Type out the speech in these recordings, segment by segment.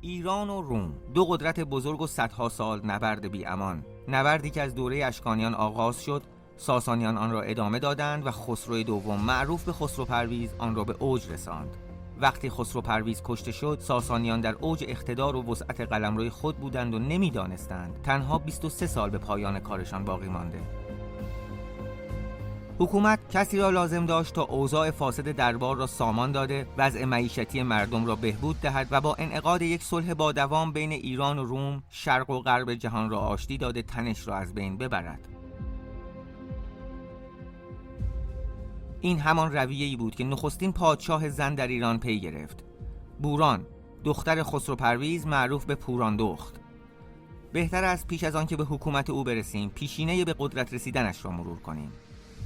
ایران و روم، دو قدرت بزرگ و صدها سال نبرد بی امان، نبردی که از دوره اشکانیان آغاز شد، ساسانیان آن را ادامه دادند و خسرو دوم معروف به خسرو پرویز آن را به اوج رساند. وقتی خسرو پرویز کشته شد، ساسانیان در اوج اقتدار و وسعت قلمروی خود بودند و نمی‌دانستند تنها 23 سال به پایان کارشان باقی مانده. حکومت کسی را لازم داشت تا اوضاع فاسد دربار را سامان داده، وضع معیشتی مردم را بهبود دهد و با انعقاد یک صلح با دوام بین ایران و روم، شرق و غرب جهان را آشتی داده تنش را از بین ببرد. این همان رویه‌ای بود که نخستین پادشاه زن در ایران پی گرفت. بوران، دختر خسرو پرویز معروف به پوراندخت. بهتر است پیش از آن که به حکومت او برسیم، پیشینه به قدرت رسیدنش را مرور کنیم.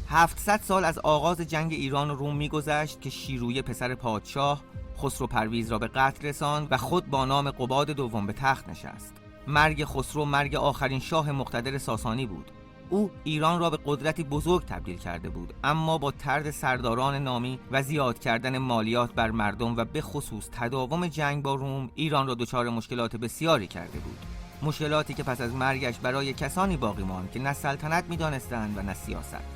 700 سال از آغاز جنگ ایران و روم می‌گذشت که شیرویه پسر پادشاه خسرو پرویز را به قتل رساند و خود با نام قباد دوم به تخت نشست. مرگ خسرو مرگ آخرین شاه مقتدر ساسانی بود. او ایران را به قدرتی بزرگ تبدیل کرده بود، اما با طرد سرداران نامی و زیاد کردن مالیات بر مردم و به خصوص تداوم جنگ با روم، ایران را دچار مشکلات بسیاری کرده بود. مشکلاتی که پس از مرگش برای کسانی باقی ماند که نه سلطنت می‌دانستند و نه سیاست.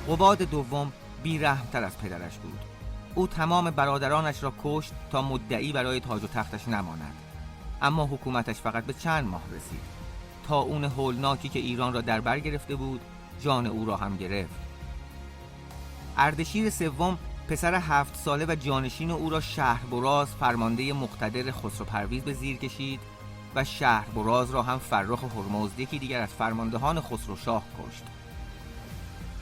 قباد دوم بی‌رحم‌تر از پدرش بود. او تمام برادرانش را کشت تا مدعی برای تاج و تختش نماند. اما حکومتش فقط به چند ماه رسید. طاعون هولناکی که ایران را در بر گرفته بود، جان او را هم گرفت. اردشیر سوم پسر 7 ساله و جانشین او را شهربراز فرمانده مقتدر خسرو پرویز به زیر کشید و شهربراز را هم فرخ هرمزد، یکی دیگر از فرماندهان خسرو شاه، کشت.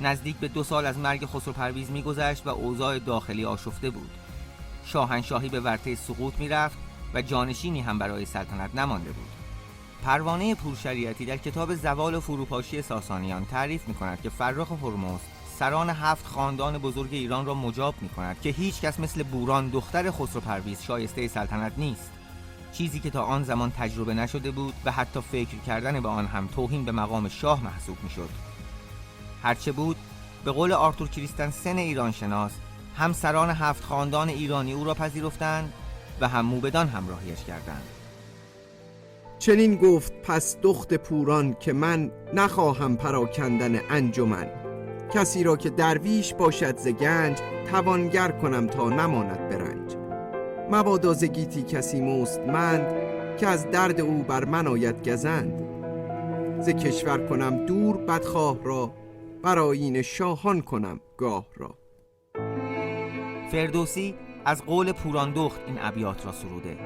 نزدیک به 2 سال از مرگ خسرو پرویز می‌گذشت و اوضاع داخلی آشفته بود. شاهنشاهی به ورطه سقوط می‌رفت و جانشینی هم برای سلطنت نمانده بود. پروانه پورشریعتی در کتاب زوال و فروپاشی ساسانیان تعریف می‌کند که فرخ هرمزد سران 7 خاندان بزرگ ایران را مجاب می‌کند که هیچ کس مثل بوران دختر خسرو پرویز شایسته سلطنت نیست، چیزی که تا آن زمان تجربه نشده بود و حتی فکر کردن به آن هم توهین به مقام شاه محسوب می‌شد. هرچه بود، به قول آرتور کریستنسن ایران شناس، هم سران 7 خاندان ایرانی او را پذیرفتند و هم موبدان همراهیش کردند. چنین گفت پس دخت پوران که من نخواهم پراکندن انجمن، کسی را که درویش باشد ز گنج، توانگر کنم تا نماند برنج. مبادا ز گیتی کسی مستمند، که از درد او بر من آید گزند. ز کشور کنم دور بدخواه را، برآیین شاهان کنم گاه را. فردوسی از قول پوراندخت این ابیات را سروده.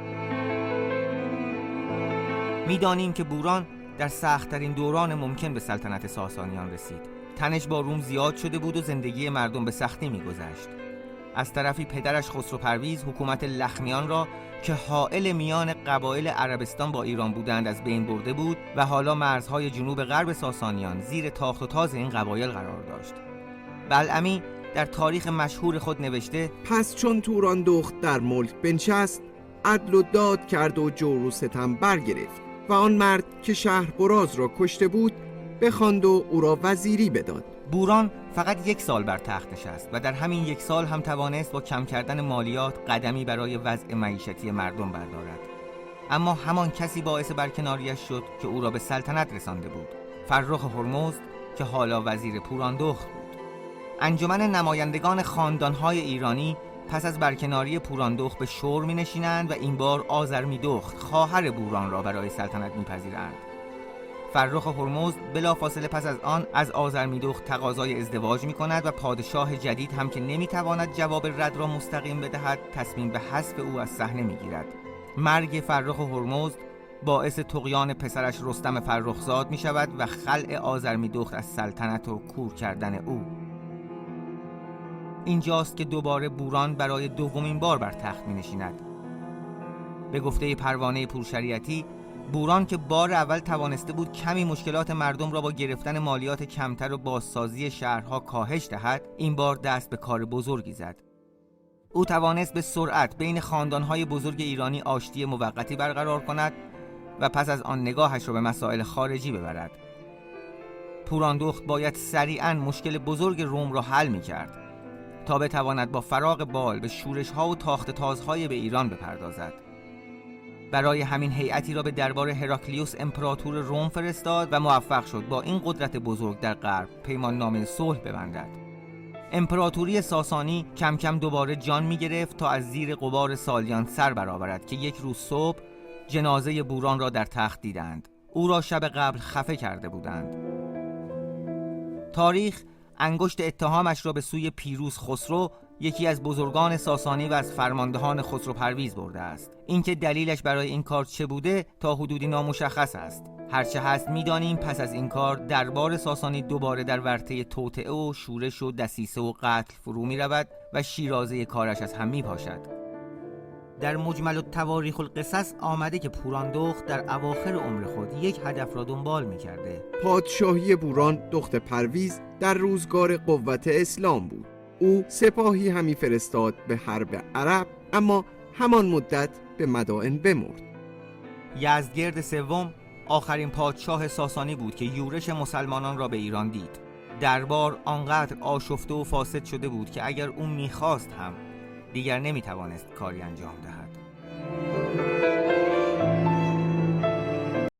می‌دانیم که بوران در سخت‌ترین دوران ممکن به سلطنت ساسانیان رسید. تنش با روم زیاد شده بود و زندگی مردم به سختی می‌گذشت. از طرفی پدرش خسرو پرویز حکومت لخمیان را که حائل میان قبایل عربستان با ایران بودند از بین برده بود و حالا مرزهای جنوب غرب ساسانیان زیر تاخت و تاز این قبایل قرار داشت. بلعمی در تاریخ مشهور خود نوشته: پس چون توراندخت در ملک بنشست، عدل و داد کرد و جور و ستم برگرفت و آن مرد که شهربراز را کشته بود بخواند و او را وزیری بداد. بوران فقط 1 سال بر تخت نشست و در همین 1 سال هم توانست با کم کردن مالیات قدمی برای وضع معیشتی مردم بردارد. اما همان کسی باعث برکناریش شد که او را به سلطنت رسانده بود، فرخ هرمزد که حالا وزیر پوراندخت بود. انجمن نمایندگان خاندانهای ایرانی پس از برکناری پوراندخت به شور می نشینند و این بار آذرمیدخت خواهر بوران را برای سلطنت می پذیرند. فرخ هرمزد بلافاصله پس از آن از آذرمیدخت تقاضای ازدواج می کند و پادشاه جدید هم که نمی تواند جواب رد را مستقیم بدهد، تصمیم به حذف او از صحنه می گیرد. مرگ فرخ هرمزد باعث طغیان پسرش رستم فرخزاد می شود و خلع آذرمیدخت از سلطنت و کور کردن او. اینجاست که دوباره بوران برای دومین بار بر تخت می نشیند. به گفته پروانه پورشریعتی، بوران که بار اول توانسته بود کمی مشکلات مردم را با گرفتن مالیات کمتر و بازسازی شهرها کاهش دهد، این بار دست به کار بزرگی زد. او توانست به سرعت بین خاندانهای بزرگ ایرانی آشتی موقتی برقرار کند و پس از آن نگاهش را به مسائل خارجی ببرد. پوراندخت باید سریعاً مشکل بزرگ روم را حل می کرد. تا بتواند با فراغ بال به شورش‌ها و تاخت تازهای به ایران بپردازد. برای همین هیئتی را به دربار هراکلیوس امپراتور روم فرستاد و موفق شد با این قدرت بزرگ در غرب پیمان نامه صلح ببندد. امپراتوری ساسانی کم کم دوباره جان می گرفت تا از زیر غبار سالیان سر برآورد که یک روز صبح جنازه بوران را در تخت دیدند. او را شب قبل خفه کرده بودند. تاریخ انگشت اتهامش را به سوی پیروز خسرو، یکی از بزرگان ساسانی و از فرماندهان خسرو پرویز برده است. اینکه دلیلش برای این کار چه بوده تا حدودی نامشخص است. هرچه هست میدانیم پس از این کار دربار ساسانی دوباره در ورطه توطئه و شورش و دسیسه و قتل فرو می رود و شیرازه کارش از هم می پاشد. در مجمل التواریخ القصص آمده که پوراندخت در اواخر عمر خود یک هدف را دنبال می کرده. پادشاهی بوران دخت پرویز در روزگار قوت اسلام بود. او سپاهی همی فرستاد به حرب عرب، اما همان مدت به مدائن بمرد. یزدگرد سوم آخرین پادشاه ساسانی بود که یورش مسلمانان را به ایران دید. دربار آنقدر آشفته و فاسد شده بود که اگر او می‌خواست هم دیگر نمی‌توانست کاری انجام دهد.